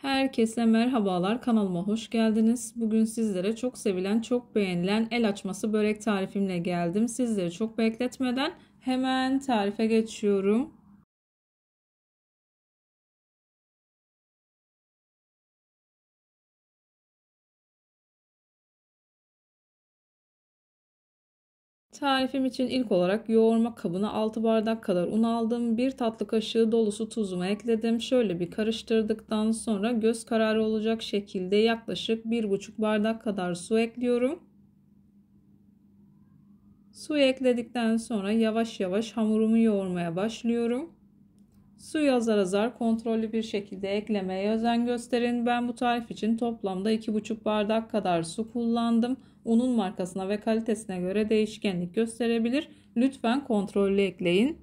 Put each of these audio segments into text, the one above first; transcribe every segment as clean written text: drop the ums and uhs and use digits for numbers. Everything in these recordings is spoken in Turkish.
Herkese merhabalar, kanalıma hoş geldiniz. Bugün sizlere çok sevilen, çok beğenilen el açması börek tarifimle geldim. Sizleri çok bekletmeden hemen tarife geçiyorum. Tarifim için ilk olarak yoğurma kabına 6 bardak kadar un aldım. 1 tatlı kaşığı dolusu tuzumu ekledim. Şöyle bir karıştırdıktan sonra göz kararı olacak şekilde yaklaşık 1,5 bardak kadar su ekliyorum. Suyu ekledikten sonra yavaş yavaş hamurumu yoğurmaya başlıyorum. Suyu azar azar kontrollü bir şekilde eklemeye özen gösterin. Ben bu tarif için toplamda 2,5 bardak kadar su kullandım. Unun markasına ve kalitesine göre değişkenlik gösterebilir. Lütfen kontrollü ekleyin.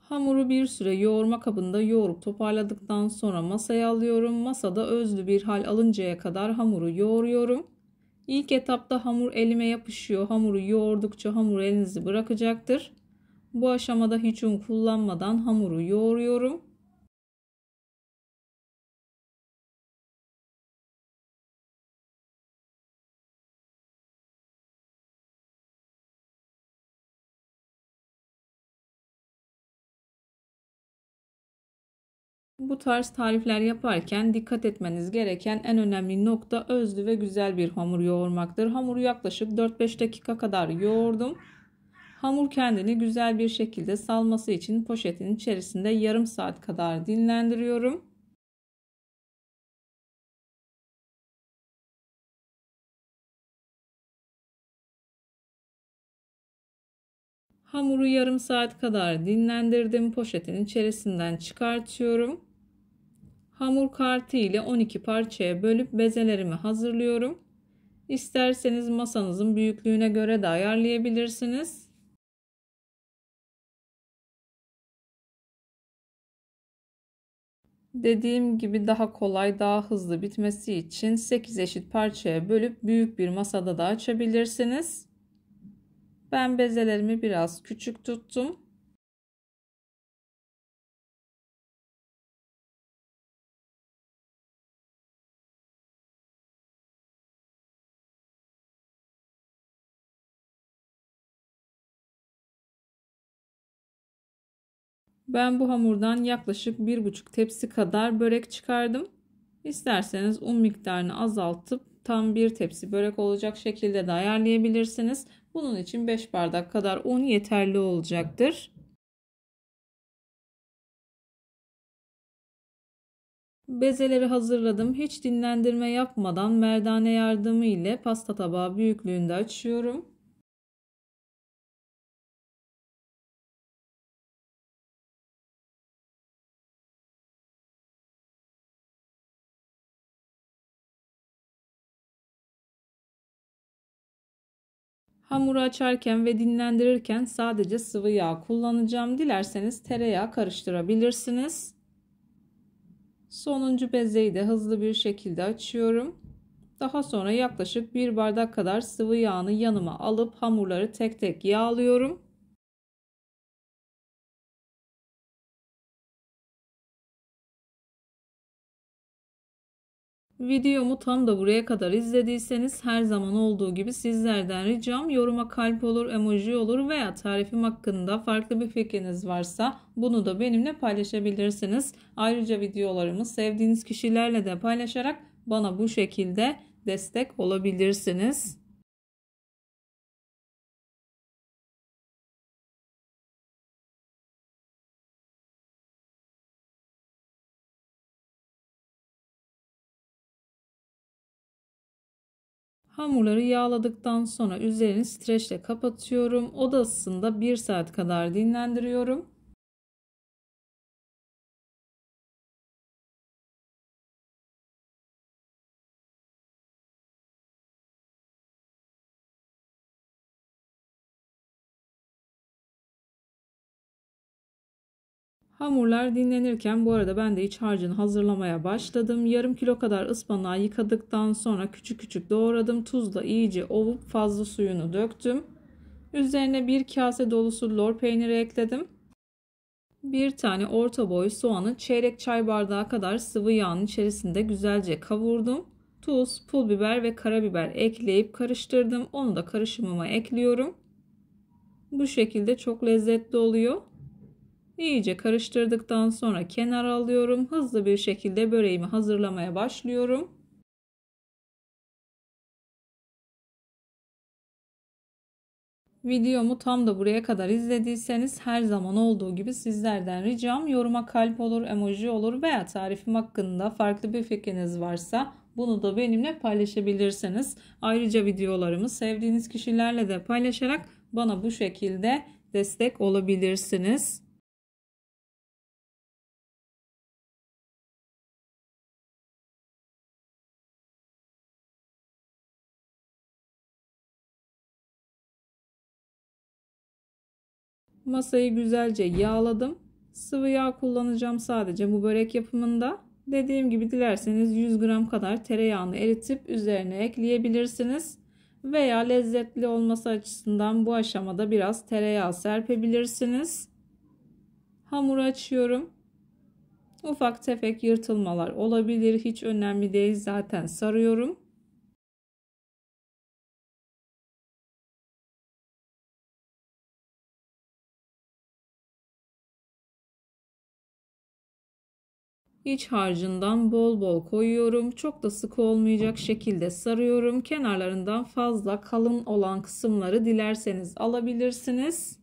Hamuru bir süre yoğurma kabında yoğurup toparladıktan sonra masaya alıyorum. Masada özlü bir hal alıncaya kadar hamuru yoğuruyorum. İlk etapta hamur elime yapışıyor. Hamuru yoğurdukça hamur elinizi bırakacaktır. Bu aşamada hiç un kullanmadan hamuru yoğuruyorum. Bu tarz tarifler yaparken dikkat etmeniz gereken en önemli nokta özlü ve güzel bir hamur yoğurmaktır. Hamuru yaklaşık 4-5 dakika kadar yoğurdum. Hamur kendini güzel bir şekilde salması için poşetin içerisinde yarım saat kadar dinlendiriyorum. Hamuru yarım saat kadar dinlendirdim. Poşetin içerisinden çıkartıyorum. Hamur kartı ile 12 parçaya bölüp bezelerimi hazırlıyorum. İsterseniz masanızın büyüklüğüne göre de ayarlayabilirsiniz. Dediğim gibi daha kolay, daha hızlı bitmesi için 8 eşit parçaya bölüp büyük bir masada da açabilirsiniz. Ben bezelerimi biraz küçük tuttum. Ben bu hamurdan yaklaşık 1,5 tepsi kadar börek çıkardım. İsterseniz un miktarını azaltıp tam bir tepsi börek olacak şekilde de ayarlayabilirsiniz. Bunun için 5 bardak kadar un yeterli olacaktır. Bezeleri hazırladım. Hiç dinlendirme yapmadan merdane yardımı ile pasta tabağı büyüklüğünde açıyorum. Hamuru açarken ve dinlendirirken sadece sıvı yağ kullanacağım. Dilerseniz tereyağı karıştırabilirsiniz. Sonuncu bezeyi de hızlı bir şekilde açıyorum. Daha sonra yaklaşık 1 bardak kadar sıvı yağını yanıma alıp hamurları tek tek yağlıyorum. Videomu tam da buraya kadar izlediyseniz her zaman olduğu gibi sizlerden ricam yoruma kalp olur, emoji olur veya tarifim hakkında farklı bir fikriniz varsa bunu da benimle paylaşabilirsiniz. Ayrıca videolarımı sevdiğiniz kişilerle de paylaşarak bana bu şekilde destek olabilirsiniz. Hamurları yağladıktan sonra üzerini streçle kapatıyorum. Oda ısısında 1 saat kadar dinlendiriyorum. Hamurlar dinlenirken bu arada ben de iç harcını hazırlamaya başladım. Yarım kilo kadar ıspanağı yıkadıktan sonra küçük küçük doğradım. Tuzla iyice ovup fazla suyunu döktüm. Üzerine bir kase dolusu lor peyniri ekledim. Bir tane orta boy soğanı çeyrek çay bardağı kadar sıvı yağın içerisinde güzelce kavurdum. Tuz, pul biber ve karabiber ekleyip karıştırdım. Onu da karışımıma ekliyorum. Bu şekilde çok lezzetli oluyor. İyice karıştırdıktan sonra kenara alıyorum. Hızlı bir şekilde böreğimi hazırlamaya başlıyorum. Videomu tam da buraya kadar izlediyseniz her zaman olduğu gibi sizlerden ricam yoruma kalp olur, emoji olur veya tarifim hakkında farklı bir fikriniz varsa bunu da benimle paylaşabilirsiniz. Ayrıca videolarımı sevdiğiniz kişilerle de paylaşarak bana bu şekilde destek olabilirsiniz. Masayı güzelce yağladım. Sıvı yağ kullanacağım sadece bu börek yapımında. Dediğim gibi dilerseniz 100 gram kadar tereyağını eritip üzerine ekleyebilirsiniz. Veya lezzetli olması açısından bu aşamada biraz tereyağı serpebilirsiniz. Hamuru açıyorum. Ufak tefek yırtılmalar olabilir. Hiç önemli değil. Zaten sarıyorum. İç harcından bol bol koyuyorum. Çok da sık olmayacak şekilde sarıyorum. Kenarlarından fazla kalın olan kısımları dilerseniz alabilirsiniz.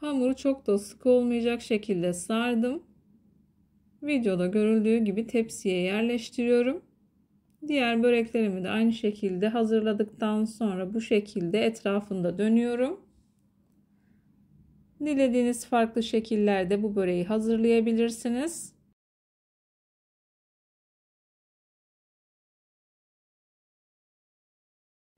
Hamuru çok da sık olmayacak şekilde sardım. Videoda görüldüğü gibi tepsiye yerleştiriyorum. Diğer böreklerimi de aynı şekilde hazırladıktan sonra bu şekilde etrafında dönüyorum. Dilediğiniz farklı şekillerde bu böreği hazırlayabilirsiniz.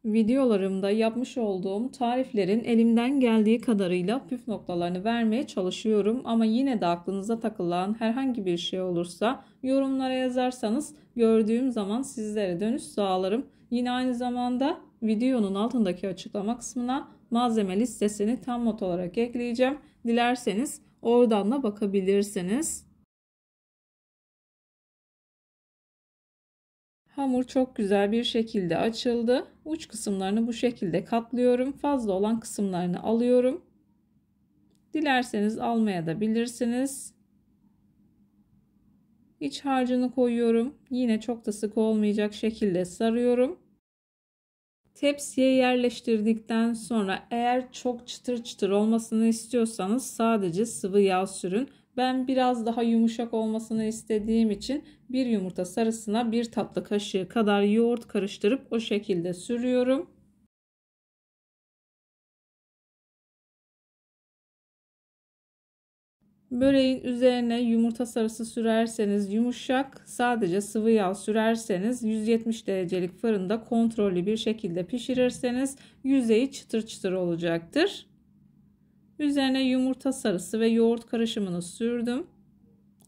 Videolarımda yapmış olduğum tariflerin elimden geldiği kadarıyla püf noktalarını vermeye çalışıyorum. Ama yine de aklınıza takılan herhangi bir şey olursa yorumlara yazarsanız gördüğüm zaman sizlere dönüş sağlarım. Yine aynı zamanda videonun altındaki açıklama kısmına malzeme listesini tam not olarak ekleyeceğim. Dilerseniz oradan da bakabilirsiniz. Hamur çok güzel bir şekilde açıldı. Uç kısımlarını bu şekilde katlıyorum. Fazla olan kısımlarını alıyorum. Dilerseniz almaya da bilirsiniz. İç harcını koyuyorum. Yine çok da sık olmayacak şekilde sarıyorum. Tepsiye yerleştirdikten sonra eğer çok çıtır çıtır olmasını istiyorsanız sadece sıvı yağ sürün. Ben biraz daha yumuşak olmasını istediğim için bir yumurta sarısına bir tatlı kaşığı kadar yoğurt karıştırıp o şekilde sürüyorum. Böreğin üzerine yumurta sarısı sürerseniz yumuşak, sadece sıvı yağ sürerseniz 170 derecelik fırında kontrollü bir şekilde pişirirseniz yüzeyi çıtır çıtır olacaktır. Üzerine yumurta sarısı ve yoğurt karışımını sürdüm.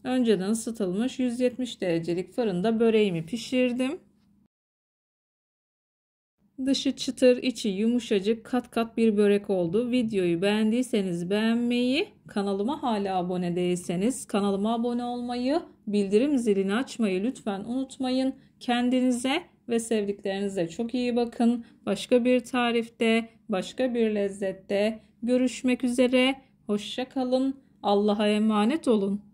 Önceden ısıtılmış 170 derecelik fırında böreğimi pişirdim. Dışı çıtır, içi yumuşacık, kat kat bir börek oldu. Videoyu beğendiyseniz beğenmeyi, kanalıma hala abone değilseniz kanalıma abone olmayı, bildirim zilini açmayı lütfen unutmayın. Kendinize ve sevdiklerinize çok iyi bakın. Başka bir tarifte, başka bir lezzette görüşmek üzere. Hoşça kalın. Allah'a emanet olun.